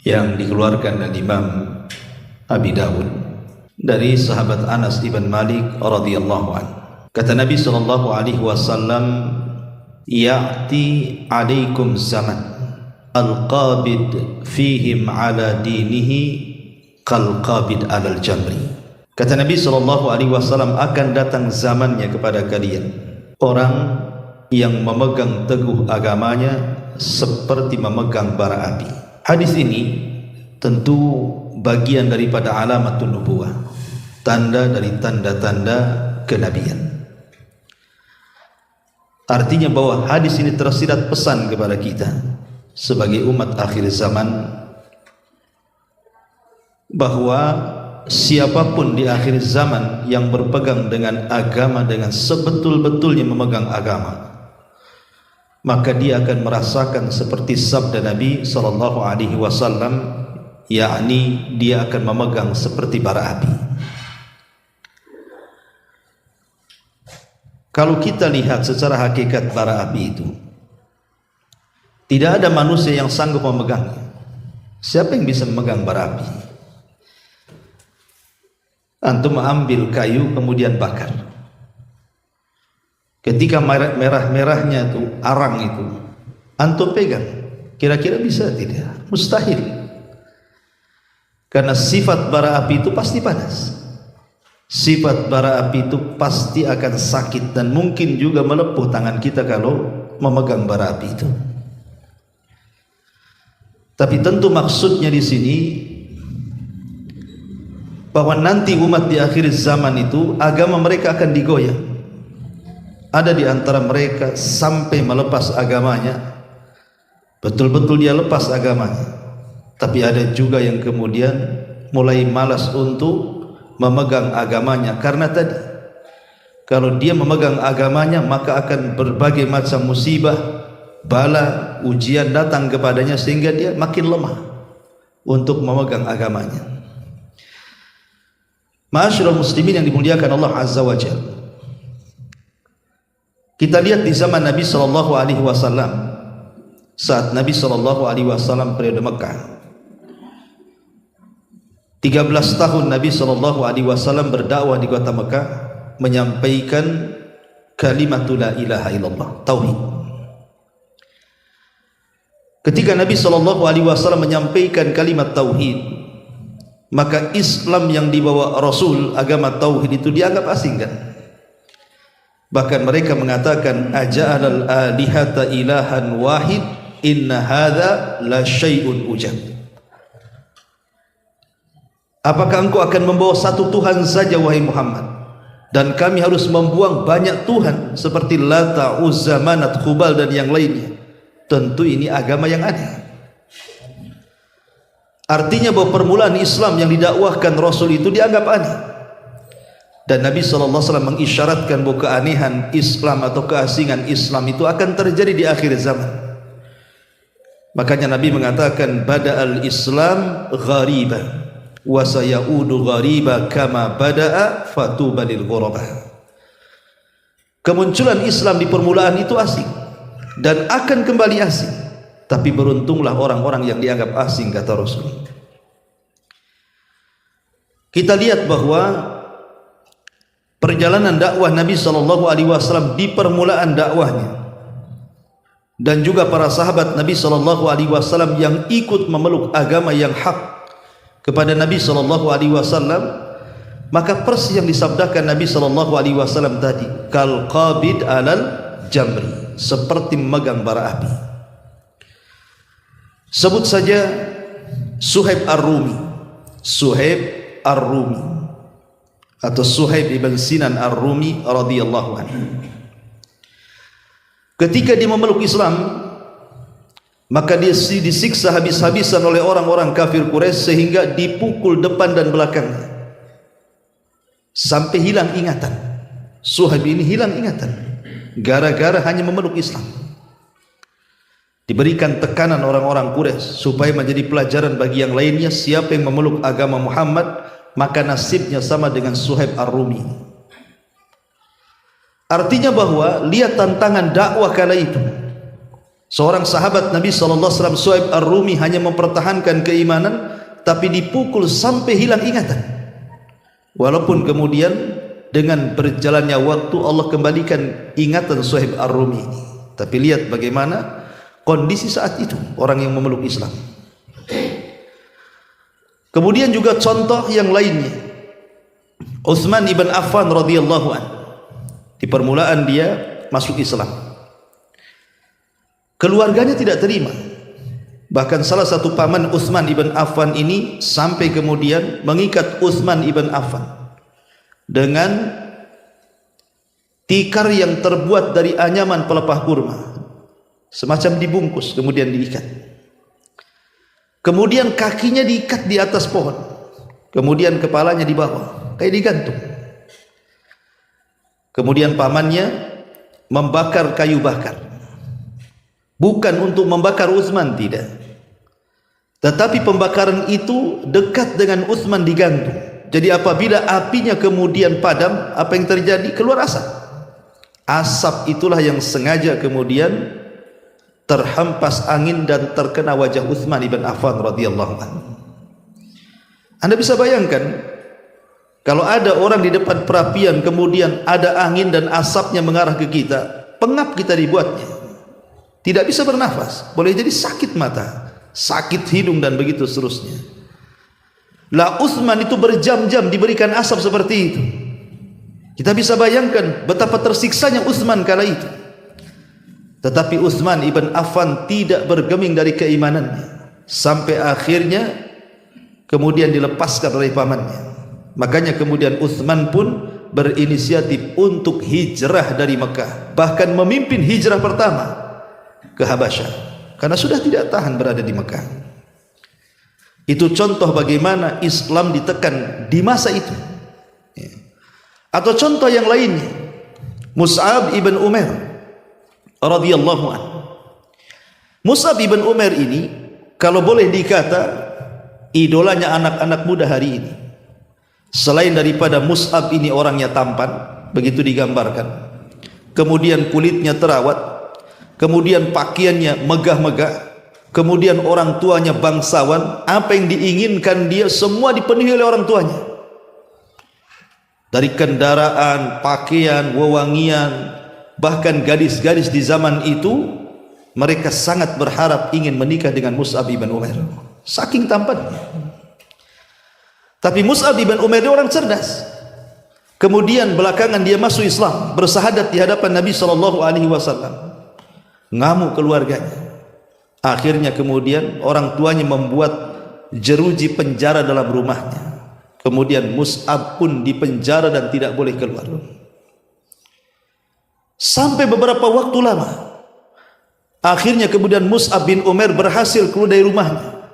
yang dikeluarkan oleh Imam Abi Dawud dari sahabat Anas ibn Malik radhiyallahu anhu. Kata Nabi sallallahu alaihi wasallam, "Ya'ti 'alaikum zaman al-qabid fihim 'ala dinihi kal-qabid 'alal jamri." Kata Nabi sallallahu alaihi wasallam, akan datang zamannya kepada kalian orang yang memegang teguh agamanya seperti memegang bara api. Hadis ini tentu bagian daripada alamatun nubuwah, tanda dari tanda-tanda kenabian. Artinya bahwa hadis ini tersirat pesan kepada kita sebagai umat akhir zaman bahwa siapapun di akhir zaman yang berpegang dengan agama dengan sebetul-betulnya memegang agama, maka dia akan merasakan seperti sabda Nabi sallallahu alaihi wasallam, yakni dia akan memegang seperti bara api. Kalau kita lihat secara hakikat bara api itu, tidak ada manusia yang sanggup memegangnya. Siapa yang bisa memegang bara api? Antum ambil kayu kemudian bakar. Ketika merah-merahnya itu, arang itu, antum pegang, kira-kira bisa tidak? Mustahil. Karena sifat bara api itu pasti panas. Sifat bara api itu pasti akan sakit dan mungkin juga melepuh tangan kita kalau memegang bara api itu. Tapi tentu maksudnya di sini bahwa nanti umat di akhir zaman itu agama mereka akan digoyah. Ada di antara mereka sampai melepas agamanya, betul-betul dia lepas agamanya. Tapi ada juga yang kemudian mulai malas untuk memegang agamanya, karena tadi kalau dia memegang agamanya maka akan berbagai macam musibah, bala, ujian datang kepadanya sehingga dia makin lemah untuk memegang agamanya. Ma'asyiral muslimin yang dimuliakan Allah Azza wa Jalla, kita lihat di zaman Nabi sallallahu alaihi wasallam, saat Nabi sallallahu alaihi wasallam periode Mekah, 13 tahun Nabi sallallahu alaihi wasallam berdakwah di kota Mekah, menyampaikan kalimatul la ilaha illallah, tauhid. Ketika Nabi sallallahu alaihi wasallam menyampaikan kalimat tauhid, maka Islam yang dibawa Rasul, agama tauhid itu dianggap asing kan? Bahkan mereka mengatakan, aja'alal alihata ilahan wahid inna hadza la syai'un ujab. Apakah engkau akan membawa satu Tuhan saja wahai Muhammad, dan kami harus membuang banyak Tuhan seperti Lata, Uzza, Manat, Khubal dan yang lainnya? Tentu ini agama yang aneh. Artinya bahwa permulaan Islam yang didakwahkan Rasul itu dianggap aneh. Dan Nabi SAW mengisyaratkan bahwa keanehan Islam atau keasingan Islam itu akan terjadi di akhir zaman. Makanya Nabi mengatakan, bada'al Islam ghariban wa sayaudu ghariba kama bada'a fatuba lil ghuraba. Kemunculan Islam di permulaan itu asing dan akan kembali asing, tapi beruntunglah orang-orang yang dianggap asing, kata Rasul. Kita lihat bahwa perjalanan dakwah Nabi sallallahu alaihi wasallam di permulaan dakwahnya, dan juga para sahabat Nabi sallallahu alaihi wasallam yang ikut memeluk agama yang hak kepada Nabi sallallahu alaihi wasallam, maka persis yang disabdakan Nabi sallallahu alaihi wasallam tadi, kal qabid alal jamri, seperti memegang bara api. Sebut saja Suhaib Ar-Rumi, Suhaib Ar-Rumi atau Suhaib ibn Sinan Ar-Rumi radhiyallahu anhu. Ketika dia memeluk Islam, maka dia disiksa habis-habisan oleh orang-orang kafir Quraisy sehingga dipukul depan dan belakangnya sampai hilang ingatan. Suhaib ini hilang ingatan gara-gara hanya memeluk Islam. Diberikan tekanan orang-orang Quraisy supaya menjadi pelajaran bagi yang lainnya, siapa yang memeluk agama Muhammad maka nasibnya sama dengan Suhaib Ar-Rumi. Artinya bahwa lihat tantangan dakwah kala itu. Seorang sahabat Nabi SAW, Suhaib Ar-Rumi, hanya mempertahankan keimanan tapi dipukul sampai hilang ingatan. Walaupun kemudian dengan berjalannya waktu Allah kembalikan ingatan Suhaib Ar-Rumi ini. Tapi lihat bagaimana kondisi saat itu orang yang memeluk Islam. Kemudian juga contoh yang lainnya, Utsman ibn Affan radhiyallahu an. Di permulaan dia masuk Islam, keluarganya tidak terima. Bahkan salah satu paman Utsman ibn Affan ini sampai kemudian mengikat Utsman ibn Affan dengan tikar yang terbuat dari anyaman pelepah kurma, semacam dibungkus kemudian diikat. Kemudian kakinya diikat di atas pohon, kemudian kepalanya di bawah kayak digantung. Kemudian pamannya membakar kayu bakar, bukan untuk membakar Utsman, tidak, tetapi pembakaran itu dekat dengan Utsman digantung. Jadi apabila apinya kemudian padam, apa yang terjadi? Keluar asap. Asap itulah yang sengaja kemudian terhempas angin dan terkena wajah Utsman ibn Affan radhiyallahu anhu. Anda bisa bayangkan kalau ada orang di depan perapian kemudian ada angin dan asapnya mengarah ke kita, pengap kita dibuatnya, tidak bisa bernafas, boleh jadi sakit mata, sakit hidung dan begitu seterusnya. Lah Utsman itu berjam-jam diberikan asap seperti itu. Kita bisa bayangkan betapa tersiksanya Utsman kala itu. Tetapi Utsman ibn Affan tidak bergeming dari keimanannya sampai akhirnya kemudian dilepaskan oleh pamannya. Makanya kemudian Utsman pun berinisiatif untuk hijrah dari Mekah, bahkan memimpin hijrah pertama ke Habasyah karena sudah tidak tahan berada di Mekah. Itu contoh bagaimana Islam ditekan di masa itu. Atau contoh yang lainnya, Mus'ab ibn Umair radhiyallahu anhu. Mus'ab ibn Umair ini kalau boleh dikata idolanya anak-anak muda hari ini. Selain daripada Mus'ab ini orangnya tampan, begitu digambarkan, kemudian kulitnya terawat, kemudian pakaiannya megah-megah, kemudian orang tuanya bangsawan, apa yang diinginkan dia semua dipenuhi oleh orang tuanya. Dari kendaraan, pakaian, wewangian, bahkan gadis-gadis di zaman itu mereka sangat berharap ingin menikah dengan Mus'ab ibn Umair, saking tampannya. Tapi Mus'ab ibn Umair dia orang cerdas. Kemudian belakangan dia masuk Islam, bersahadat di hadapan Nabi SAW. Ngamuk keluarganya. Akhirnya kemudian orang tuanya membuat jeruji penjara dalam rumahnya. Kemudian Mus'ab pun dipenjara dan tidak boleh keluar sampai beberapa waktu lama. Akhirnya kemudian Mus'ab bin Umair berhasil keluar dari rumahnya,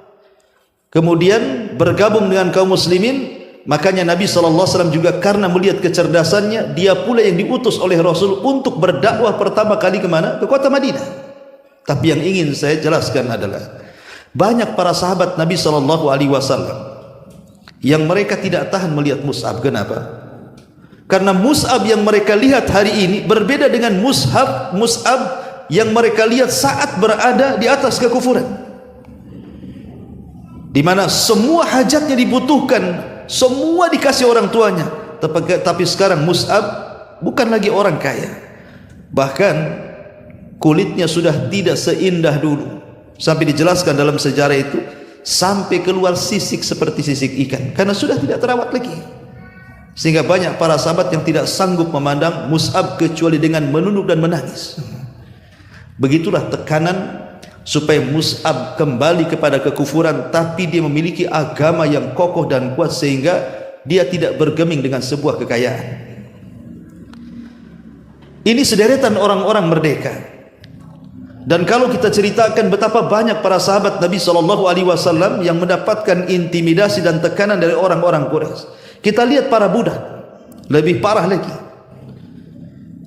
kemudian bergabung dengan kaum muslimin. Makanya Nabi SAW juga karena melihat kecerdasannya, dia pula yang diutus oleh Rasul untuk berdakwah pertama kali kemana? Ke kota Madinah. Tapi yang ingin saya jelaskan adalah banyak para sahabat Nabi SAW yang mereka tidak tahan melihat Mus'ab. Kenapa? Karena Mus'ab yang mereka lihat hari ini berbeda dengan Mus'ab yang mereka lihat saat berada di atas kekufuran, di mana semua hajatnya dibutuhkan, semua dikasih orang tuanya. Tapi sekarang Mus'ab bukan lagi orang kaya, bahkan kulitnya sudah tidak seindah dulu, sampai dijelaskan dalam sejarah itu sampai keluar sisik seperti sisik ikan karena sudah tidak terawat lagi. Sehingga banyak para sahabat yang tidak sanggup memandang Mus'ab kecuali dengan menunduk dan menangis. Begitulah tekanan supaya Mus'ab kembali kepada kekufuran, tapi dia memiliki agama yang kokoh dan kuat sehingga dia tidak bergeming dengan sebuah kekayaan. Ini sederetan orang-orang merdeka. Dan kalau kita ceritakan betapa banyak para sahabat Nabi SAW yang mendapatkan intimidasi dan tekanan dari orang-orang Quraisy, kita lihat para budak lebih parah lagi.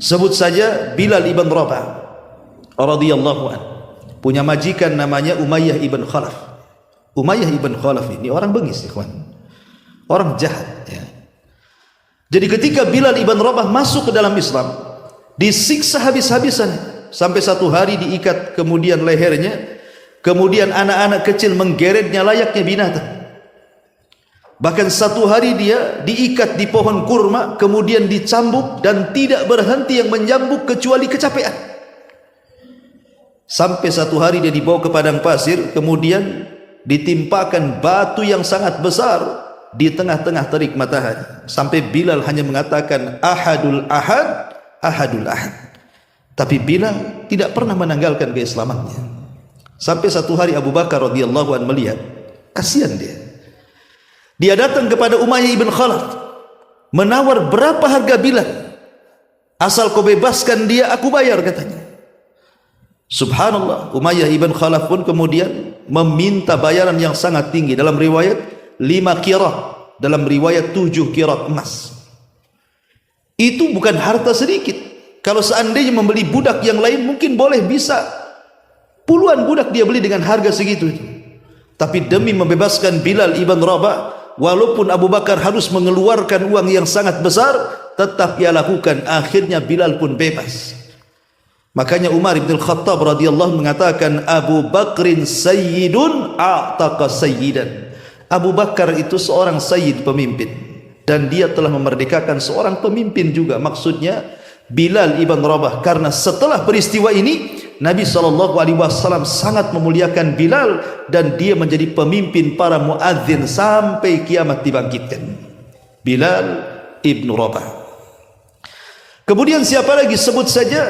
Sebut saja Bilal ibn Rabah radhiyallahu anhu, punya majikan namanya Umayyah ibn Khalaf. Umayyah ibn Khalaf ini orang bengis, ikhwan, orang jahat ya. Jadi ketika Bilal ibn Rabah masuk ke dalam Islam, disiksa habis-habisan sampai satu hari diikat kemudian lehernya, kemudian anak-anak kecil menggeretnya layaknya binatang. Bahkan satu hari dia diikat di pohon kurma, kemudian dicambuk dan tidak berhenti yang menyambuk kecuali kecapean. Sampai satu hari dia dibawa ke padang pasir, kemudian ditimpakan batu yang sangat besar di tengah-tengah terik matahari, sampai Bilal hanya mengatakan ahadul ahad, ahadul ahad. Tapi Bilal tidak pernah menanggalkan keislamannya. Sampai satu hari Abu Bakar radhiyallahu anhu melihat, kasihan dia. Dia datang kepada Umayyah ibn Khalaf, menawar berapa harga Bilal, asal kau bebaskan dia aku bayar, katanya. Subhanallah, Umayyah ibn Khalaf pun kemudian meminta bayaran yang sangat tinggi. Dalam riwayat 5 qirat, dalam riwayat 7 qirat emas. Itu bukan harta sedikit. Kalau seandainya membeli budak yang lain mungkin boleh bisa puluhan budak dia beli dengan harga segitu. Tapi demi membebaskan Bilal ibn Rabah, walaupun Abu Bakar harus mengeluarkan uang yang sangat besar, tetap ia lakukan. Akhirnya Bilal pun bebas. Makanya Umar bin Khattab radhiyallahu mengatakan, Abu Bakrin sayyidun a'taqa sayyidan. Abu Bakar itu seorang sayyid, pemimpin, dan dia telah memerdekakan seorang pemimpin juga, maksudnya Bilal ibn Rabah. Karena setelah peristiwa ini Nabi SAW sangat memuliakan Bilal dan dia menjadi pemimpin para muadzin sampai kiamat dibangkitkan. Bilal ibn Rabah. Kemudian siapa lagi? Sebut saja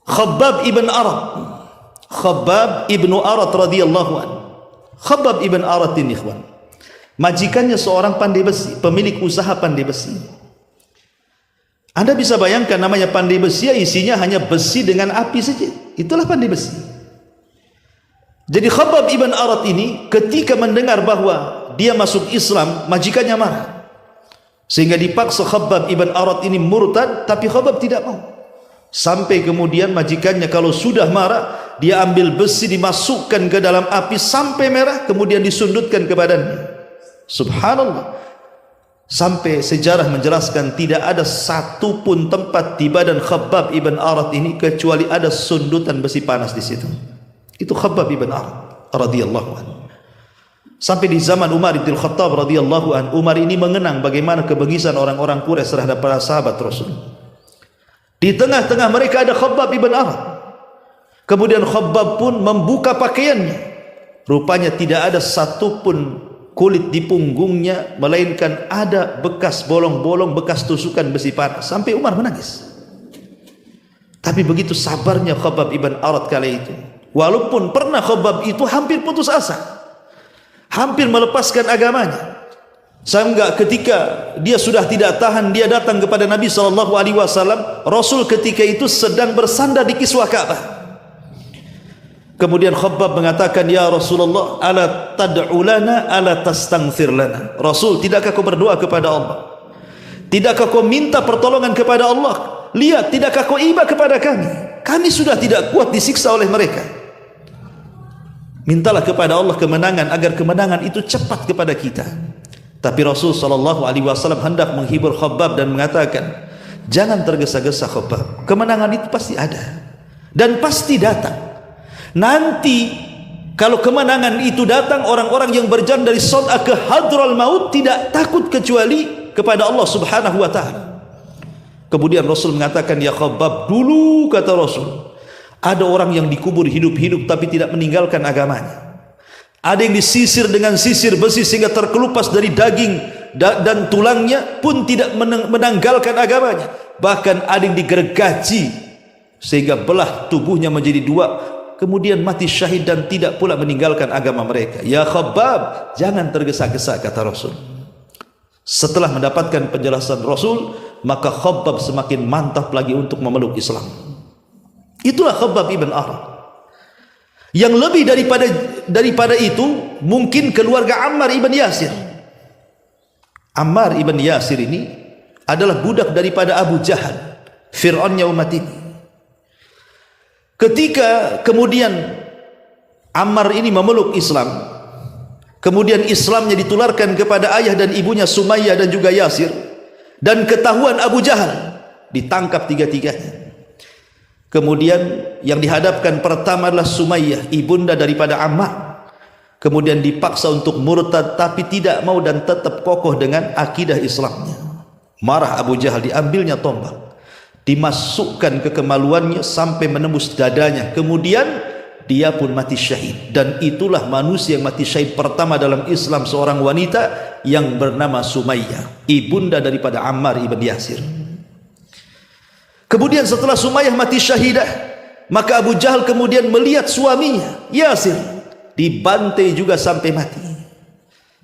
Khabbab ibn Arat. Khabbab ibn Arat radhiyallahu anhu. Khabbab ibn Arat ini, ikhwan, majikannya seorang pandai besi, pemilik usaha pandai besi. Anda bisa bayangkan namanya pandai besi, isinya hanya besi dengan api saja. Itulah pandai besi. Jadi Khabbab ibn Arat ini ketika mendengar bahwa dia masuk Islam, majikannya marah, sehingga dipaksa Khabbab ibn Arat ini murtad, tapi Khabbab tidak mau. Sampai kemudian majikannya kalau sudah marah, dia ambil besi dimasukkan ke dalam api sampai merah, kemudian disundutkan ke badannya. Subhanallah. Sampai sejarah menjelaskan tidak ada satu pun tempat di badan Khabbab ibn Arat ini kecuali ada sundutan besi panas di situ. Itu Khabbab ibn Arat radhiyallahu anhu. Sampai di zaman Umar bin Khattab radhiyallahu anhu, Umar ini mengenang bagaimana kebengisan orang-orang Quraisy terhadap para sahabat Rasul. Di tengah-tengah mereka ada Khabbab ibn Arat. Kemudian Khabbab pun membuka pakaiannya. Rupanya tidak ada satu pun kulit di punggungnya, melainkan ada bekas bolong-bolong, bekas tusukan besi panas. Sampai Umar menangis. Tapi begitu sabarnya Khabbab ibn Arat kali itu. Walaupun pernah Khabbab itu hampir putus asa, hampir melepaskan agamanya. Sehingga ketika dia sudah tidak tahan, dia datang kepada Nabi SAW. Rasul ketika itu sedang bersandar di kiswah Ka'bah. Kemudian Khabbab mengatakan, ya Rasulullah, ala tad'u lana, ala tastaghfir lana. Rasul, tidakkah kau berdoa kepada Allah? Tidakkah kau minta pertolongan kepada Allah? Lihat, tidakkah kau iba kepada kami? Kami sudah tidak kuat disiksa oleh mereka. Mintalah kepada Allah kemenangan, agar kemenangan itu cepat kepada kita. Tapi Rasul SAW hendak menghibur Khabbab dan mengatakan, jangan tergesa-gesa Khabbab, kemenangan itu pasti ada dan pasti datang. Nanti kalau kemenangan itu datang, orang-orang yang berjalan dari Sod'a ke Hadral Maut tidak takut kecuali kepada Allah Subhanahu wa ta'ala. Kemudian Rasul mengatakan, ya Khabbab, dulu kata Rasul, ada orang yang dikubur hidup-hidup tapi tidak meninggalkan agamanya. Ada yang disisir dengan sisir besi sehingga terkelupas dari daging dan tulangnya pun tidak menanggalkan agamanya. Bahkan ada yang digergaji sehingga belah tubuhnya menjadi dua, kemudian mati syahid dan tidak pula meninggalkan agama mereka. Ya Khabbab, jangan tergesa-gesa, kata Rasul. Setelah mendapatkan penjelasan Rasul, maka Khabbab semakin mantap lagi untuk memeluk Islam. Itulah Khabbab ibn Arat. Yang lebih daripada itu mungkin keluarga Ammar ibn Yasir. Ammar ibn Yasir ini adalah budak daripada Abu Jahal, Fir'aunnya umat ini. Ketika kemudian Ammar ini memeluk Islam, kemudian Islamnya ditularkan kepada ayah dan ibunya Sumayyah dan juga Yasir, dan ketahuan Abu Jahal, ditangkap tiga-tiganya. Kemudian yang dihadapkan pertama adalah Sumayyah, ibunda daripada Ammar. Kemudian dipaksa untuk murtad tapi tidak mau dan tetap kokoh dengan akidah Islamnya. Marah Abu Jahal, diambilnya tombak, dimasukkan ke kemaluannya sampai menembus dadanya. Kemudian dia pun mati syahid, dan itulah manusia yang mati syahid pertama dalam Islam, seorang wanita yang bernama Sumayyah, ibunda daripada Ammar ibn Yasir. Kemudian setelah Sumayyah mati syahidah, maka Abu Jahal kemudian melihat suaminya Yasir dibantai juga sampai mati.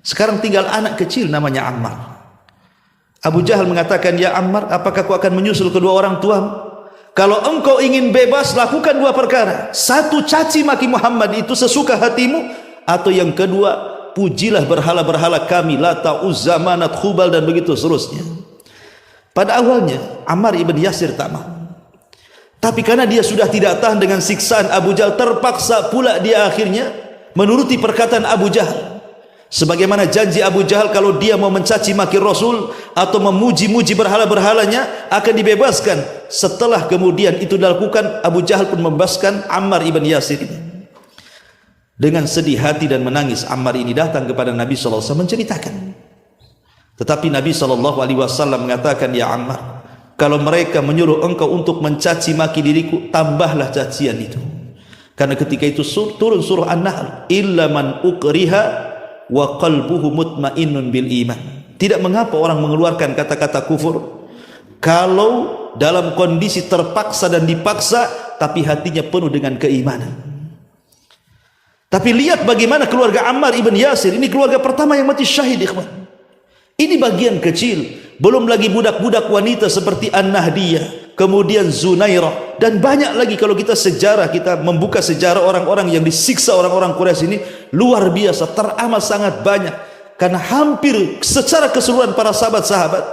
Sekarang tinggal anak kecil namanya Ammar. Abu Jahal mengatakan, "Ya Ammar, apakah kau akan menyusul kedua orang tuamu? Kalau engkau ingin bebas, lakukan dua perkara. Satu, caci maki Muhammad itu sesuka hatimu. Atau yang kedua, pujilah berhala-berhala kami, Lata, Uzza, Manat, Khubal, dan begitu seterusnya." Pada awalnya Ammar ibn Yasir tak mau, tapi karena dia sudah tidak tahan dengan siksaan Abu Jahal, terpaksa pula dia akhirnya menuruti perkataan Abu Jahal. Sebagaimana janji Abu Jahal, kalau dia mau mencaci maki Rasul atau memuji-muji berhala-berhalanya akan dibebaskan. Setelah kemudian itu dilakukan, Abu Jahal pun membebaskan Ammar ibn Yasir ini. Dengan sedih hati dan menangis, Ammar ini datang kepada Nabi SAW menceritakan. Tetapi Nabi SAW mengatakan, "Ya Ammar, kalau mereka menyuruh engkau untuk mencaci maki diriku, tambahlah cacian itu." Karena ketika itu turun surah An-Nahl, "Illa man ukriha wa qalbuhu mutmainnun bil iman." Tidak mengapa orang mengeluarkan kata-kata kufur kalau dalam kondisi terpaksa dan dipaksa, tapi hatinya penuh dengan keimanan. Tapi lihat bagaimana keluarga Ammar ibn Yasir, ini keluarga pertama yang mati syahid, ikhwan. Ini bagian kecil, belum lagi budak-budak wanita seperti An-Nahdiyah, kemudian Zunairah, dan banyak lagi. Kalau kita membuka sejarah orang-orang yang disiksa orang-orang Quraisy ini, luar biasa, teramat sangat banyak. Karena hampir secara keseluruhan para sahabat-sahabat,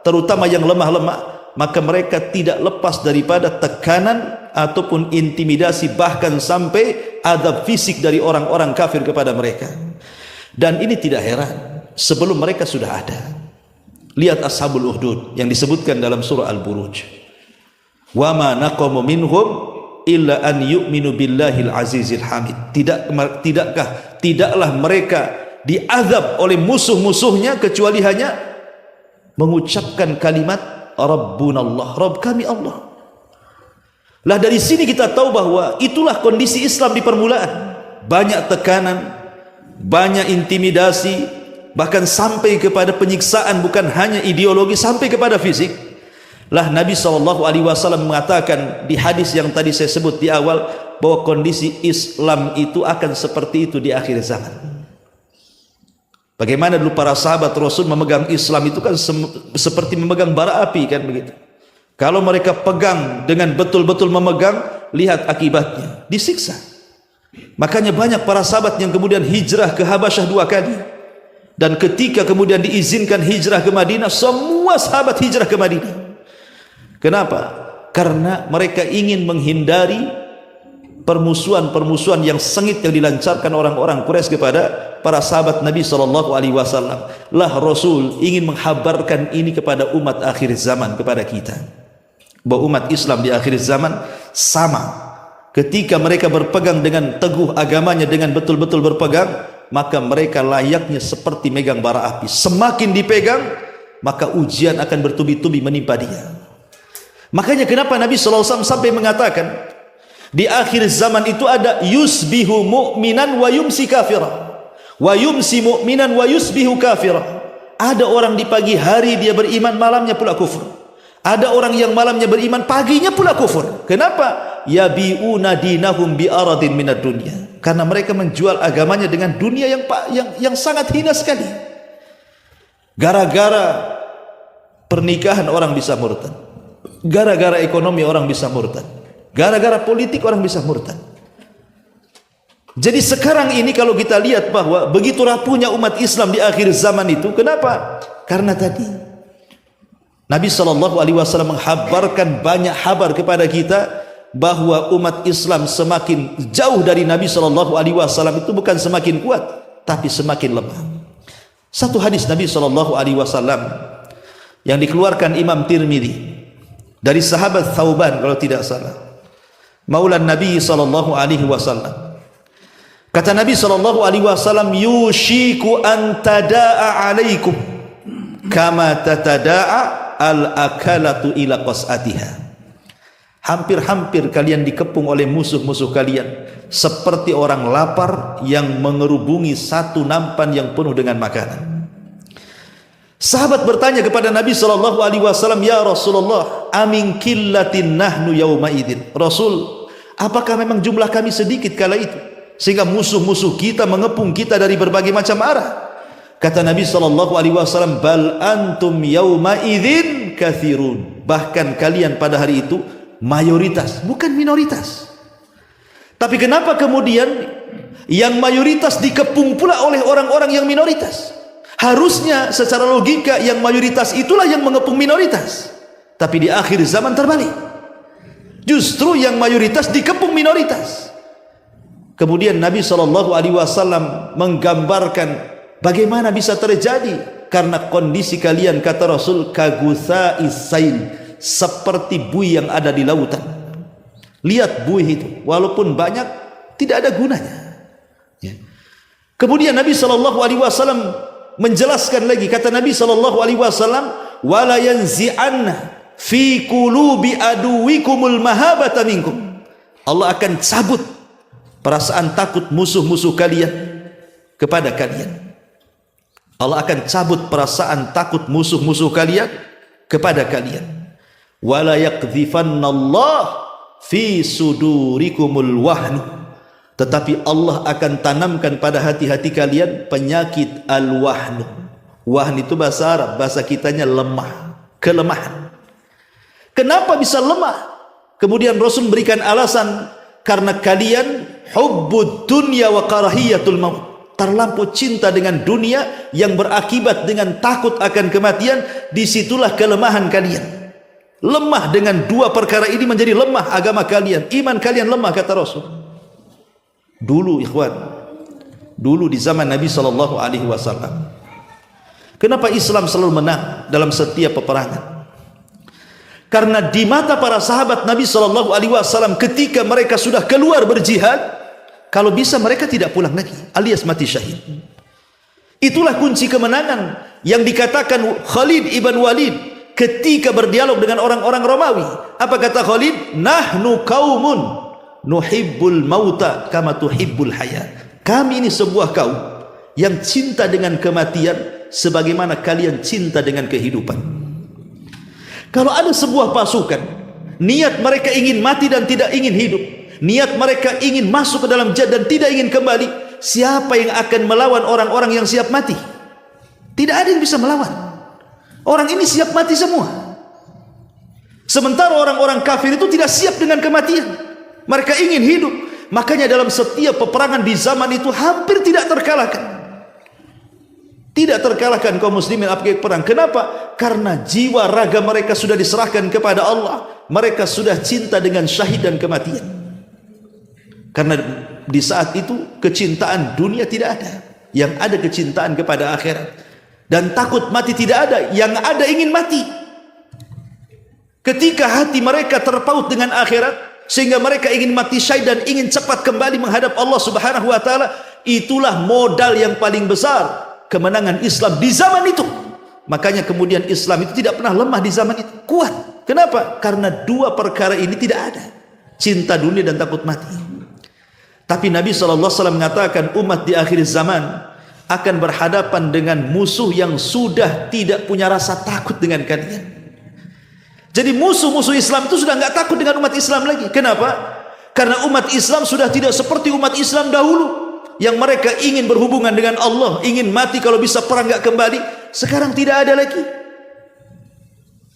terutama yang lemah-lemah, maka mereka tidak lepas daripada tekanan ataupun intimidasi, bahkan sampai adab fisik dari orang-orang kafir kepada mereka. Dan ini tidak heran, sebelum mereka sudah ada. Lihat Ashabul Ukhdud yang disebutkan dalam surah Al-Buruj. "Wa ma naqamu minhum illa an yu'minu billahil azizil hamid." Tidaklah mereka diazab oleh musuh-musuhnya kecuali hanya mengucapkan kalimat Rabbunallah, Rabb kami Allah. Lah dari sini kita tahu bahwa itulah kondisi Islam di permulaan. Banyak tekanan, banyak intimidasi, bahkan sampai kepada penyiksaan, bukan hanya ideologi, sampai kepada fisik. Lah Nabi SAW mengatakan di hadis yang tadi saya sebut di awal, bahwa kondisi Islam itu akan seperti itu di akhir zaman. Bagaimana dulu para sahabat Rasul memegang Islam itu kan seperti memegang bara api, kan begitu. Kalau mereka pegang dengan betul-betul memegang, lihat akibatnya, disiksa. Makanya banyak para sahabat yang kemudian hijrah ke Habasyah 2 kali. Dan ketika kemudian diizinkan hijrah ke Madinah, semua sahabat hijrah ke Madinah. Kenapa? Karena mereka ingin menghindari permusuhan-permusuhan yang sengit yang dilancarkan orang-orang Quraisy kepada para sahabat Nabi SAW. Lah Rasul ingin menghabarkan ini kepada umat akhir zaman, kepada kita, bahwa umat Islam di akhir zaman sama. Ketika mereka berpegang dengan teguh agamanya, dengan betul-betul berpegang, maka mereka layaknya seperti megang bara api. Semakin dipegang, maka ujian akan bertubi-tubi menimpa dia. Makanya kenapa Nabi SAW sampai mengatakan, di akhir zaman itu ada yusbihu mu'minan wa yumsi kafirah, wa yumsi mu'minan wa yusbihu kafirah. Ada orang di pagi hari dia beriman, malamnya pula kufur. Ada orang yang malamnya beriman, paginya pula kufur. Kenapa? Yabi'una dinahum bi'aradin minad dunya. Karena mereka menjual agamanya dengan dunia yang sangat hina sekali. Gara-gara pernikahan orang bisa murtad, gara-gara ekonomi orang bisa murtad, gara-gara politik orang bisa murtad. Jadi sekarang ini kalau kita lihat bahwa begitu rapuhnya umat Islam di akhir zaman itu, kenapa? Karena tadi Nabi SAW menghabarkan banyak habar kepada kita bahwa umat Islam semakin jauh dari Nabi SAW itu bukan semakin kuat, tapi semakin lemah. Satu hadis Nabi SAW yang dikeluarkan Imam Tirmidzi dari sahabat Thauban kalau tidak salah. Maula Nabi sallallahu alaihi wasallam. Kata Nabi sallallahu alaihi wasallam, yushiku an tadaa alaikum kama tatada'a al-akalatu ila qas'atiha. Hampir-hampir kalian dikepung oleh musuh-musuh kalian seperti orang lapar yang mengerubungi satu nampan yang penuh dengan makanan. Sahabat bertanya kepada Nabi sallallahu alaihi wasallam, "Ya Rasulullah, amin qillatin nahnu yauma idzin?" Rasul, apakah memang jumlah kami sedikit kala itu sehingga musuh-musuh kita mengepung kita dari berbagai macam arah? Kata Nabi sallallahu alaihi wasallam, "Bal antum yauma idzin katsirun." Bahkan kalian pada hari itu mayoritas, bukan minoritas. Tapi kenapa kemudian yang mayoritas dikepung pula oleh orang-orang yang minoritas? Harusnya secara logika yang mayoritas itulah yang mengepung minoritas. Tapi di akhir zaman terbalik. Justru yang mayoritas dikepung minoritas. Kemudian Nabi SAW menggambarkan bagaimana bisa terjadi. Karena kondisi kalian, kata Rasul, kagutha'is sail, seperti buih yang ada di lautan. Lihat buih itu, walaupun banyak, tidak ada gunanya. Ya. Kemudian Nabi SAW menjelaskan lagi, kata Nabi SAW, wala yanzi'anna fi qulubi aduwikumul mahabata minkum. Allah akan cabut perasaan takut musuh-musuh kalian kepada kalian. Allah akan cabut perasaan takut musuh-musuh kalian kepada kalian. Wala yaqdhifannallah fi sudurikumul wahnu. Tetapi Allah akan tanamkan pada hati-hati kalian penyakit al-wahnu. Wahn itu bahasa Arab, bahasa kitanya lemah, kelemahan. Kenapa bisa lemah? Kemudian Rasul memberikan alasan, karena kalian hubbud dunya wa karahiyatul maut. Terlampau cinta dengan dunia yang berakibat dengan takut akan kematian. Disitulah kelemahan kalian. Lemah dengan dua perkara ini menjadi lemah agama kalian, iman kalian lemah, kata Rasul. Dulu ikhwan, dulu di zaman Nabi SAW, kenapa Islam selalu menang dalam setiap peperangan? Karena di mata para sahabat Nabi SAW, ketika mereka sudah keluar berjihad, kalau bisa mereka tidak pulang lagi, alias mati syahid. Itulah kunci kemenangan yang dikatakan Khalid ibn Walid ketika berdialog dengan orang-orang Romawi. Apa kata Khalid? Nahnu qaumun nuhibbul mauta kama tuhibbul hayat. Kami ini sebuah kaum yang cinta dengan kematian sebagaimana kalian cinta dengan kehidupan. Kalau ada sebuah pasukan niat mereka ingin mati dan tidak ingin hidup, niat mereka ingin masuk ke dalam jihad dan tidak ingin kembali, siapa yang akan melawan orang-orang yang siap mati? Tidak ada yang bisa melawan. Orang ini siap mati semua. Sementara orang-orang kafir itu tidak siap dengan kematian. Mereka ingin hidup. Makanya dalam setiap peperangan di zaman itu hampir tidak terkalahkan. Tidak terkalahkan kaum muslimin apabila perang. Kenapa? Karena jiwa raga mereka sudah diserahkan kepada Allah. Mereka sudah cinta dengan syahid dan kematian. Karena di saat itu kecintaan dunia tidak ada. Yang ada kecintaan kepada akhirat. Dan takut mati tidak ada. Yang ada ingin mati. Ketika hati mereka terpaut dengan akhirat, sehingga mereka ingin mati syahid dan ingin cepat kembali menghadap Allah Subhanahu wa taala, itulah modal yang paling besar kemenangan Islam di zaman itu. Makanya kemudian Islam itu tidak pernah lemah di zaman itu, kuat. Kenapa? Karena dua perkara ini tidak ada, cinta dunia dan takut mati. Tapi Nabi SAW mengatakan umat di akhir zaman akan berhadapan dengan musuh yang sudah tidak punya rasa takut dengan kalian. Jadi musuh-musuh Islam itu sudah nggak takut dengan umat Islam lagi. Kenapa? Karena umat Islam sudah tidak seperti umat Islam dahulu, yang mereka ingin berhubungan dengan Allah, ingin mati kalau bisa perang nggak kembali. Sekarang tidak ada lagi.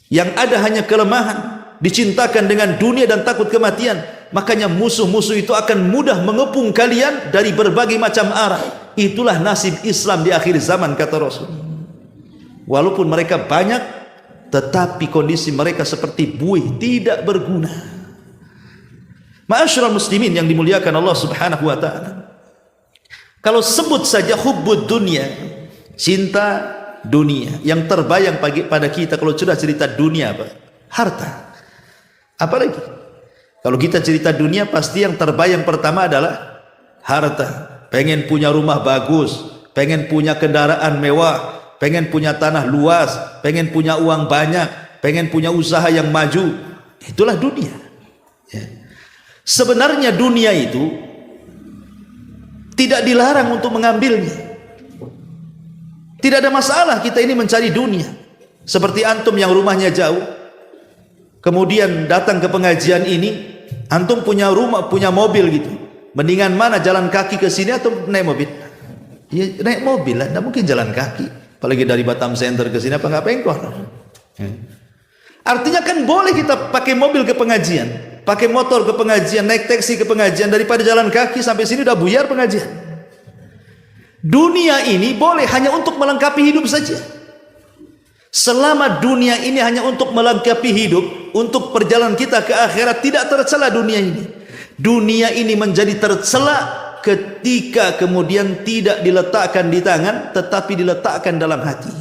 Yang ada hanya kelemahan, dicintakan dengan dunia dan takut kematian. Makanya musuh-musuh itu akan mudah mengepung kalian dari berbagai macam arah. Itulah nasib Islam di akhir zaman, kata Rasul. Walaupun mereka banyak, tetapi kondisi mereka seperti buih, tidak berguna. Ma'asyiral muslimin yang dimuliakan Allah Subhanahu wa taala. Kalau sebut saja hubbud dunia, cinta dunia, yang terbayang pada kita kalau sudah cerita dunia apa? Harta. Apalagi? Kalau kita cerita dunia, pasti yang terbayang pertama adalah harta. Pengen punya rumah bagus, pengen punya kendaraan mewah, pengen punya tanah luas, pengen punya uang banyak, pengen punya usaha yang maju. Itulah dunia. Ya. Sebenarnya dunia itu tidak dilarang untuk mengambilnya. Tidak ada masalah kita ini mencari dunia. Seperti antum yang rumahnya jauh, kemudian datang ke pengajian ini, antum punya rumah, punya mobil gitu. Mendingan mana, jalan kaki ke sini atau naik mobil? Ya naik mobil lah, tidak mungkin jalan kaki. Apalagi dari Batam Center ke sini, apa nggak pengkor? Ya. Artinya kan boleh kita pakai mobil ke pengajian, pakai motor ke pengajian, naik taksi ke pengajian, daripada jalan kaki sampai sini udah buyar pengajian. Dunia ini boleh hanya untuk melengkapi hidup saja. Selama dunia ini hanya untuk melengkapi hidup, untuk perjalanan kita ke akhirat, tidak tercela dunia ini. Dunia ini menjadi tercela ketika kemudian tidak diletakkan di tangan, tetapi diletakkan dalam hati.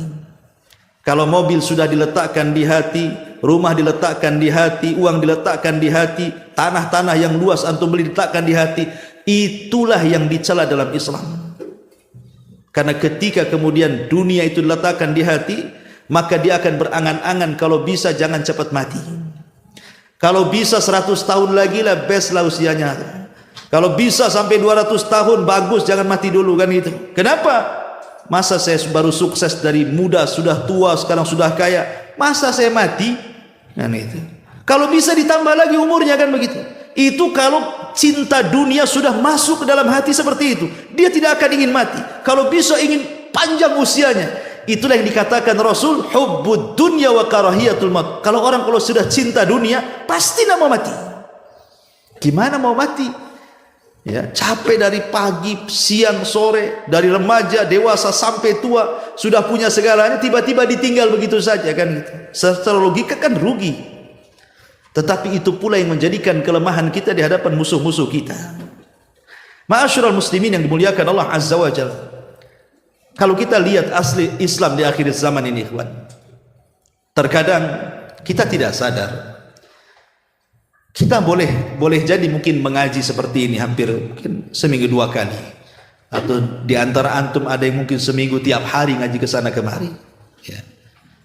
Kalau mobil sudah diletakkan di hati, rumah diletakkan di hati, uang diletakkan di hati, tanah-tanah yang luas antum beli diletakkan di hati, itulah yang dicela dalam Islam. Karena ketika kemudian dunia itu diletakkan di hati, maka dia akan berangan-angan kalau bisa jangan cepat mati. Kalau bisa 100 tahun lagi lah, best lah usianya. Kalau bisa sampai 200 tahun, bagus, jangan mati dulu kan gitu. Kenapa? Masa saya baru sukses dari muda, sudah tua, sekarang sudah kaya, masa saya mati? Kan itu. Kalau bisa ditambah lagi umurnya kan begitu. Itu kalau cinta dunia sudah masuk ke dalam hati seperti itu, dia tidak akan ingin mati. Kalau bisa ingin panjang usianya. Itulah yang dikatakan Rasul, hubbud dunya wa karahiyatul maut. Kalau orang sudah cinta dunia, pasti tidak mau mati. Gimana mau mati? Ya, capek dari pagi, siang, sore, dari remaja, dewasa sampai tua, sudah punya segalanya, tiba-tiba ditinggal begitu saja kan gitu. Secara logika kan rugi. Tetapi itu pula yang menjadikan kelemahan kita di hadapan musuh-musuh kita. Ma'asyiral muslimin yang dimuliakan Allah Azza wa Jalla. Kalau kita lihat asli Islam di akhir zaman ini, ikhwan, terkadang kita tidak sadar. Kita boleh jadi mungkin mengaji seperti ini hampir mungkin seminggu 2 kali, atau di antara antum ada yang mungkin seminggu tiap hari ngaji ke sana kemari. Ya.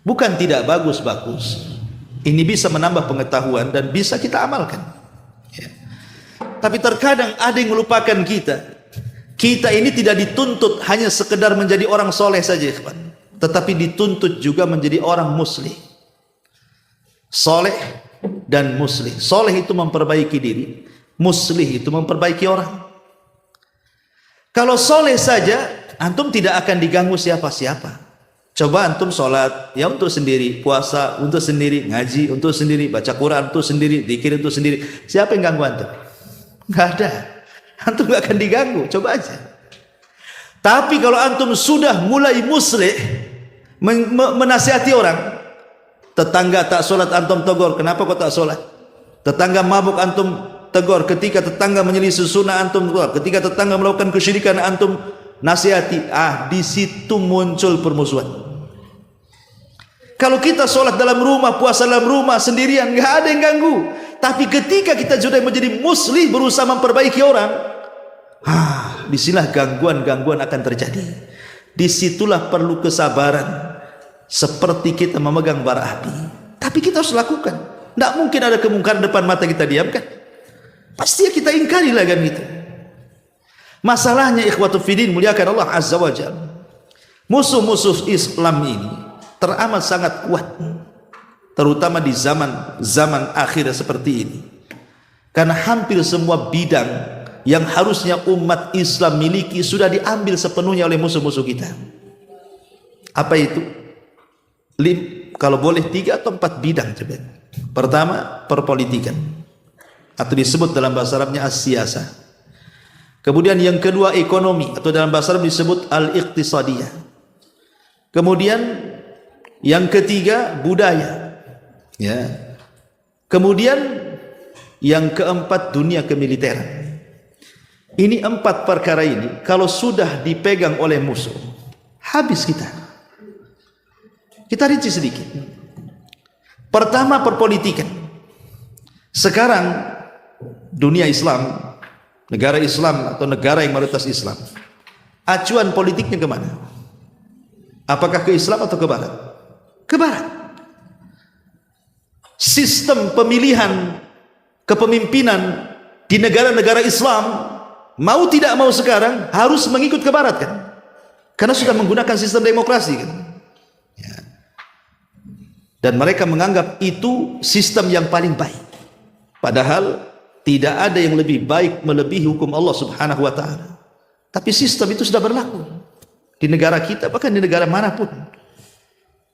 Bukan tidak bagus-bagus. Ini bisa menambah pengetahuan dan bisa kita amalkan. Ya. Tapi terkadang ada yang melupakan kita. Kita ini tidak dituntut hanya sekedar menjadi orang soleh saja, tetapi dituntut juga menjadi orang muslih. Soleh dan muslih. Soleh itu memperbaiki diri, muslih itu memperbaiki orang. Kalau soleh saja, antum tidak akan diganggu siapa-siapa. Coba antum sholat, ya untuk sendiri, puasa untuk sendiri, ngaji untuk sendiri, baca Quran untuk sendiri, zikir untuk sendiri. Siapa yang ganggu antum? Nggak ada. Antum gak akan diganggu, coba aja. Tapi kalau antum sudah mulai muslih, menasihati orang, tetangga tak sholat antum tegur, kenapa kau tak sholat? Tetangga mabuk antum tegur, ketika tetangga menyelisih sunnah antum tegur, ketika tetangga melakukan kesyirikan antum nasihati. Di situ muncul permusuhan. Kalau kita sholat dalam rumah, puasa dalam rumah sendirian, nggak ada yang ganggu. Tapi ketika kita sudah menjadi muslih, berusaha memperbaiki orang, disinilah gangguan-gangguan akan terjadi. Disitulah perlu kesabaran, seperti kita memegang bara api. Tapi kita harus lakukan. Tidak mungkin ada kemungkaran depan mata kita diamkan. Pasti kita ingkari lah kan gitu. Masalahnya ikhwatu fiddin muliakan Allah Azza wa Jalla, musuh-musuh Islam ini teramat sangat kuat, terutama di zaman akhir seperti ini. Karena hampir semua bidang yang harusnya umat Islam miliki sudah diambil sepenuhnya oleh musuh-musuh kita. Apa itu? Kalau boleh 3 atau 4 bidang coba. Pertama, perpolitikan, atau disebut dalam bahasa Arabnya as-siyasah. Kemudian yang kedua, ekonomi, atau dalam bahasa Arab disebut al-iqtisadiyah. Kemudian yang ketiga, budaya. Ya. Kemudian yang keempat, dunia kemiliteran. Ini 4 perkara ini kalau sudah dipegang oleh musuh, habis kita. Kita rinci sedikit. Pertama, perpolitikan. Sekarang dunia Islam, negara Islam atau negara yang mayoritas Islam, acuan politiknya kemana? Apakah ke Islam atau ke Barat? Ke Barat. Sistem pemilihan kepemimpinan di negara-negara Islam, mau tidak mau sekarang harus mengikut ke Barat kan? Karena sudah menggunakan sistem demokrasi kan? Ya. Dan mereka menganggap itu sistem yang paling baik. Padahal tidak ada yang lebih baik melebihi hukum Allah Subhanahu wa taala. Tapi sistem itu sudah berlaku di negara kita, bahkan di negara manapun.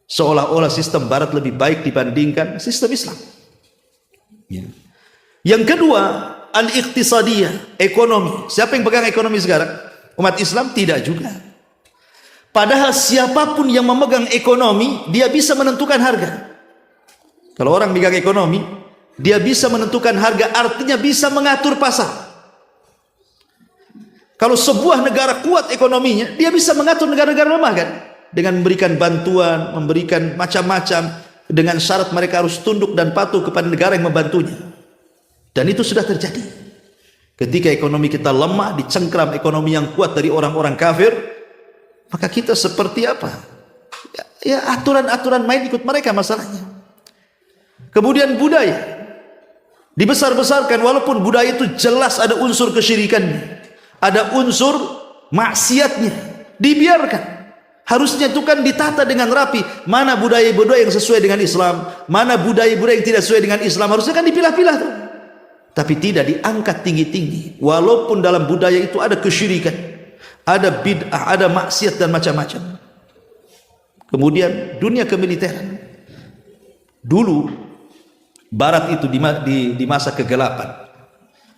Seolah-olah sistem Barat lebih baik dibandingkan sistem Islam. Ya. Yang kedua, al-iqtisadiyah, ekonomi. Siapa yang pegang ekonomi sekarang? Umat Islam? Tidak juga. Padahal siapapun yang memegang ekonomi, dia bisa menentukan harga. Kalau orang megang ekonomi, dia bisa menentukan harga, artinya bisa mengatur pasar. Kalau sebuah negara kuat ekonominya, dia bisa mengatur negara-negara lemah kan? Dengan memberikan bantuan, memberikan macam-macam, dengan syarat mereka harus tunduk dan patuh kepada negara yang membantunya. Dan itu sudah terjadi. Ketika ekonomi kita lemah, dicengkram ekonomi yang kuat dari orang-orang kafir, maka kita seperti apa? Ya aturan-aturan main ikut mereka masalahnya. Kemudian budaya dibesar-besarkan, walaupun budaya itu jelas ada unsur kesyirikannya, ada unsur maksiatnya, dibiarkan. Harusnya itu kan ditata dengan rapi. Mana budaya-budaya yang sesuai dengan Islam, mana budaya-budaya yang tidak sesuai dengan Islam, harusnya kan dipilah-pilah tuh. Tapi tidak diangkat tinggi-tinggi. Walaupun dalam budaya itu ada kesyirikan, ada bid'ah, ada maksiat dan macam-macam. Kemudian dunia kemiliteran. Dulu Barat itu di masa kegelapan,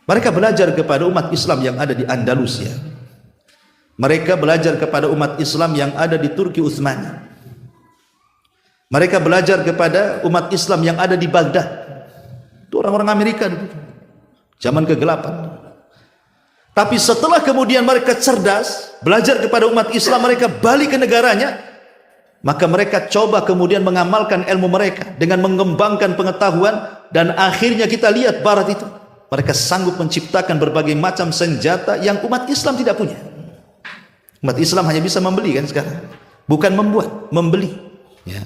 mereka belajar kepada umat Islam yang ada di Andalusia. Mereka belajar kepada umat Islam yang ada di Turki Utsmani. Mereka belajar kepada umat Islam yang ada di Baghdad. Itu orang-orang Amerika dulu, zaman kegelapan. Tapi setelah kemudian mereka cerdas, belajar kepada umat Islam, mereka balik ke negaranya, maka mereka coba kemudian mengamalkan ilmu mereka dengan mengembangkan pengetahuan, dan akhirnya kita lihat Barat itu, mereka sanggup menciptakan berbagai macam senjata yang umat Islam tidak punya. Umat Islam hanya bisa membeli kan sekarang, bukan membuat, membeli. Ya.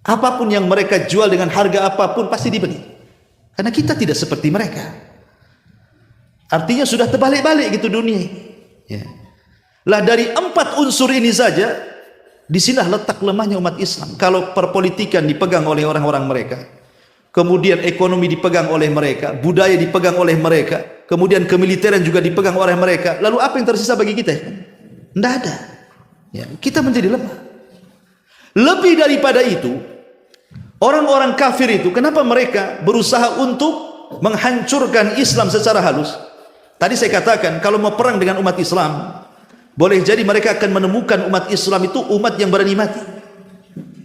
Apapun yang mereka jual dengan harga apapun pasti dibeli, karena kita tidak seperti mereka. Artinya sudah terbalik-balik gitu dunia. Ya. Lah dari 4 unsur ini saja, disinilah letak lemahnya umat Islam. Kalau perpolitikan dipegang oleh orang-orang mereka, kemudian ekonomi dipegang oleh mereka, budaya dipegang oleh mereka, kemudian kemiliteran juga dipegang oleh mereka, lalu apa yang tersisa bagi kita? Tidak ada. Ya, kita menjadi lemah. Lebih daripada itu, orang-orang kafir itu, kenapa mereka berusaha untuk menghancurkan Islam secara halus? Tadi saya katakan, kalau mau perang dengan umat Islam, boleh jadi mereka akan menemukan umat Islam itu umat yang berani mati,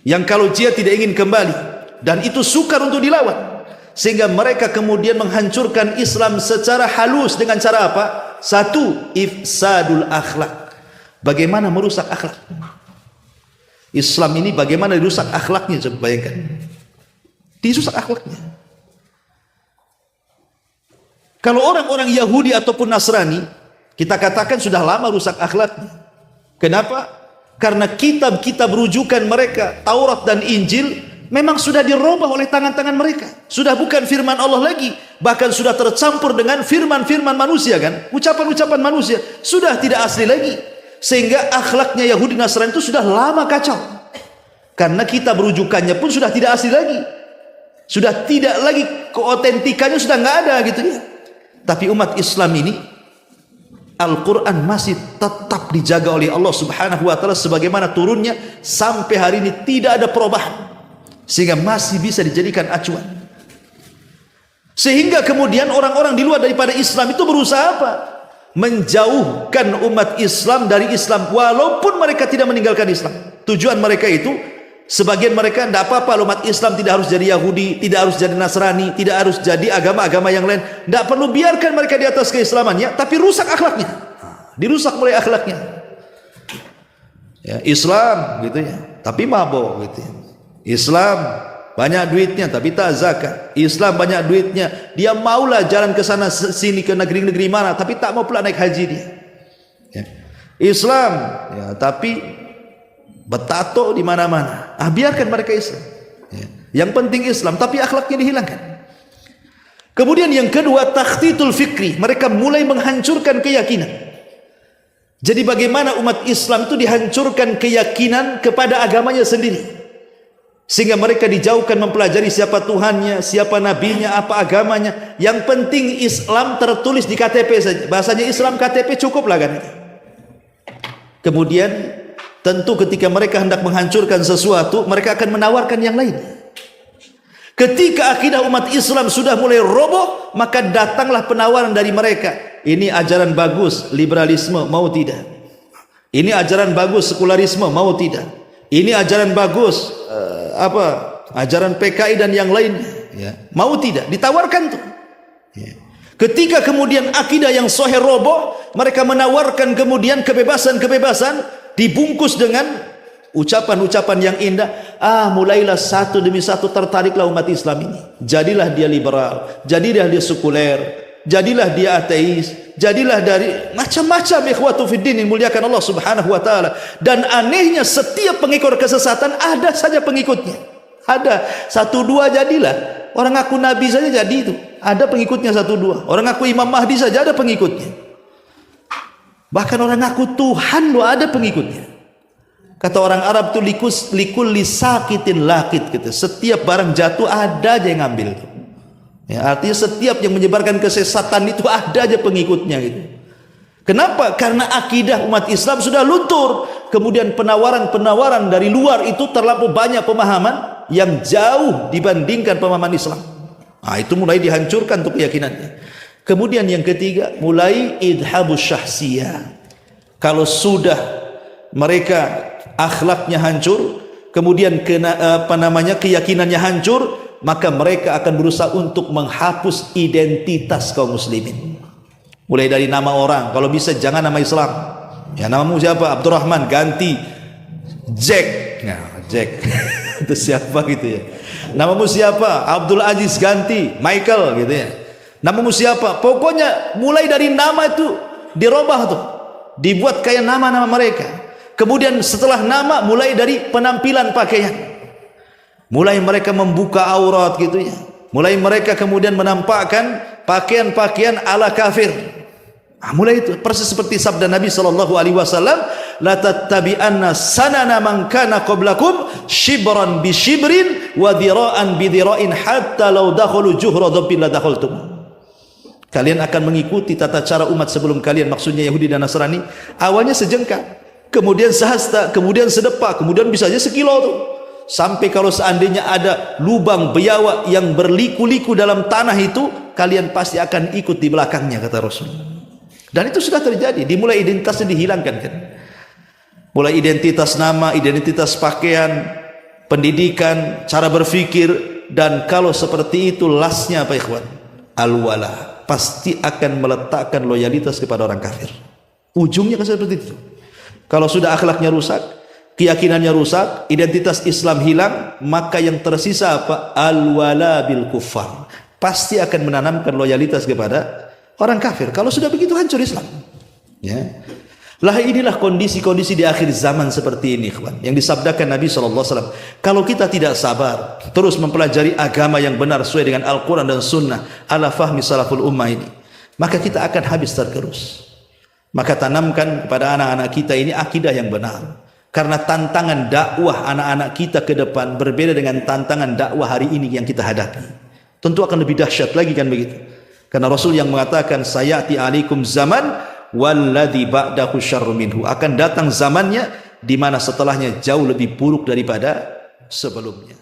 yang kalau dia tidak ingin kembali, dan itu sukar untuk dilawan, sehingga mereka kemudian menghancurkan Islam secara halus. Dengan cara apa? Satu, ifsadul akhlak. Bagaimana merusak akhlak Islam ini? Bagaimana dirusak akhlaknya? Coba bayangkan, dirusak akhlaknya. Kalau orang-orang Yahudi ataupun Nasrani, kita katakan sudah lama rusak akhlaknya. Kenapa? Karena kitab-kitab rujukan mereka, Taurat dan Injil, memang sudah dirubah oleh tangan-tangan mereka. Sudah bukan firman Allah lagi, bahkan sudah tercampur dengan firman-firman manusia kan, ucapan-ucapan manusia, sudah tidak asli lagi. Sehingga akhlaknya Yahudi Nasrani itu sudah lama kacau, karena kitab rujukannya pun sudah tidak asli lagi, sudah tidak lagi, keotentikannya sudah nggak ada gitu ya. Tapi umat Islam ini, Al-Quran masih tetap dijaga oleh Allah Subhanahu wa ta'ala sebagaimana turunnya sampai hari ini, tidak ada perubahan, sehingga masih bisa dijadikan acuan. Sehingga kemudian orang-orang di luar daripada Islam itu berusaha apa? Menjauhkan umat Islam dari Islam, walaupun mereka tidak meninggalkan Islam. Tujuan mereka itu, sebagian mereka tidak apa-apa, umat Islam tidak harus jadi Yahudi, tidak harus jadi Nasrani, tidak harus jadi agama-agama yang lain, tidak perlu, biarkan mereka di atas keislamannya, tapi rusak akhlaknya, dirusak mulai akhlaknya. Ya, Islam gitu ya, tapi mabok gitu ya. Islam banyak duitnya tapi tak zakat. Islam banyak duitnya, dia maulah jalan ke sana sini ke negeri-negeri mana tapi tak mau pula naik haji dia. Ya. Islam ya, tapi bertato di mana-mana. Biarkan mereka Islam. Ya. Yang penting Islam tapi akhlaknya dihilangkan. Kemudian yang kedua, takhtitul fikri. Mereka mulai menghancurkan keyakinan. Jadi bagaimana umat Islam itu dihancurkan keyakinan kepada agamanya sendiri, sehingga mereka dijauhkan mempelajari siapa Tuhannya, siapa nabinya, apa agamanya. Yang penting Islam tertulis di KTP saja. Bahasanya Islam KTP cukuplah kan. Kemudian tentu ketika mereka hendak menghancurkan sesuatu, mereka akan menawarkan yang lain. Ketika akidah umat Islam sudah mulai roboh, maka datanglah penawaran dari mereka. Ini ajaran bagus, liberalisme, mau tidak? Ini ajaran bagus, sekularisme, mau tidak? Ini ajaran bagus, ajaran PKI dan yang lainnya, ya. Mau tidak? Ditawarkan tuh. Ya. Ketika kemudian akidah yang sahih roboh, mereka menawarkan kemudian kebebasan-kebebasan dibungkus dengan ucapan-ucapan yang indah. Mulailah satu demi satu tertariklah umat Islam ini. Jadilah dia liberal, jadilah dia sekuler, jadilah dia ateis, jadilah dari macam-macam ikhwatu fiddin yang muliakan Allah Subhanahu wa taala. Dan anehnya setiap pengikut kesesatan ada saja pengikutnya. Ada satu dua jadilah. Orang ngaku nabi saja jadi itu. Ada pengikutnya satu dua. Orang ngaku Imam Mahdi saja ada pengikutnya. Bahkan orang ngaku Tuhan lo ada pengikutnya. Kata orang Arab itu likul lisakitin lakit gitu. Setiap barang jatuh ada aja yang ngambil. Ya, artinya setiap yang menyebarkan kesesatan itu ada aja pengikutnya gitu. Kenapa? Karena akidah umat Islam sudah luntur. Kemudian penawaran-penawaran dari luar itu terlalu banyak pemahaman yang jauh dibandingkan pemahaman Islam. Itu mulai dihancurkan untuk keyakinannya. Kemudian yang ketiga, mulai idhabus syahsiyah. Kalau sudah mereka akhlaknya hancur, kemudian keyakinannya hancur, maka mereka akan berusaha untuk menghapus identitas kaum muslimin. Mulai dari nama orang, kalau bisa jangan nama Islam. Ya, namamu siapa? Abdurrahman, ganti Jack. Nah, Jack itu siapa gitu ya. Namamu siapa? Abdul Aziz, ganti Michael gitu ya. Namamu siapa? Pokoknya mulai dari nama itu dirubah tuh, dibuat kayak nama-nama mereka. Kemudian setelah nama, mulai dari penampilan pakaian. Mulai mereka membuka aurat gitu ya. Mulai mereka kemudian menampakkan pakaian-pakaian ala kafir. Mulai itu persis seperti sabda Nabi sallallahu alaihi wasallam, la tattabi'anna sanana man kana qablakum shibran bi shibrin wa dhira'an bi dhira'in hatta law dakhalu juhra dhabbin la dakhaltum. Kalian akan mengikuti tata cara umat sebelum kalian, maksudnya Yahudi dan Nasrani. Awalnya sejengkal, kemudian sehasta, kemudian sedepak, kemudian bisa aja sekilo tuh. Sampai kalau seandainya ada lubang biawak yang berliku-liku dalam tanah itu, kalian pasti akan ikut di belakangnya, kata Rasul. Dan itu sudah terjadi. Dimulai identitasnya dihilangkan kan. Mulai identitas nama, identitas pakaian, pendidikan, cara berpikir. Dan kalau seperti itu, lasnya apa ikhwan? Al-wala. Pasti akan meletakkan loyalitas kepada orang kafir. Ujungnya kan seperti itu. Kalau sudah akhlaknya rusak, keyakinannya rusak, identitas Islam hilang, maka yang tersisa apa? Al-wala bil kuffar. Pasti akan menanamkan loyalitas kepada orang kafir. Kalau sudah begitu hancur Islam. Ya. Lah inilah kondisi-kondisi di akhir zaman seperti ini, kawan. Yang disabdakan Nabi SAW. Kalau kita tidak sabar, terus mempelajari agama yang benar sesuai dengan Al-Quran dan Sunnah, ala fahmi salaful ummah ini, maka kita akan habis tergerus. Maka tanamkan kepada anak-anak kita ini akidah yang benar. Karena tantangan dakwah anak-anak kita ke depan berbeda dengan tantangan dakwah hari ini yang kita hadapi. Tentu akan lebih dahsyat lagi kan begitu. Karena Rasul yang mengatakan sayati alaikum zaman walladzi ba'dahu syarrun minhu, akan datang zamannya di mana setelahnya jauh lebih buruk daripada sebelumnya.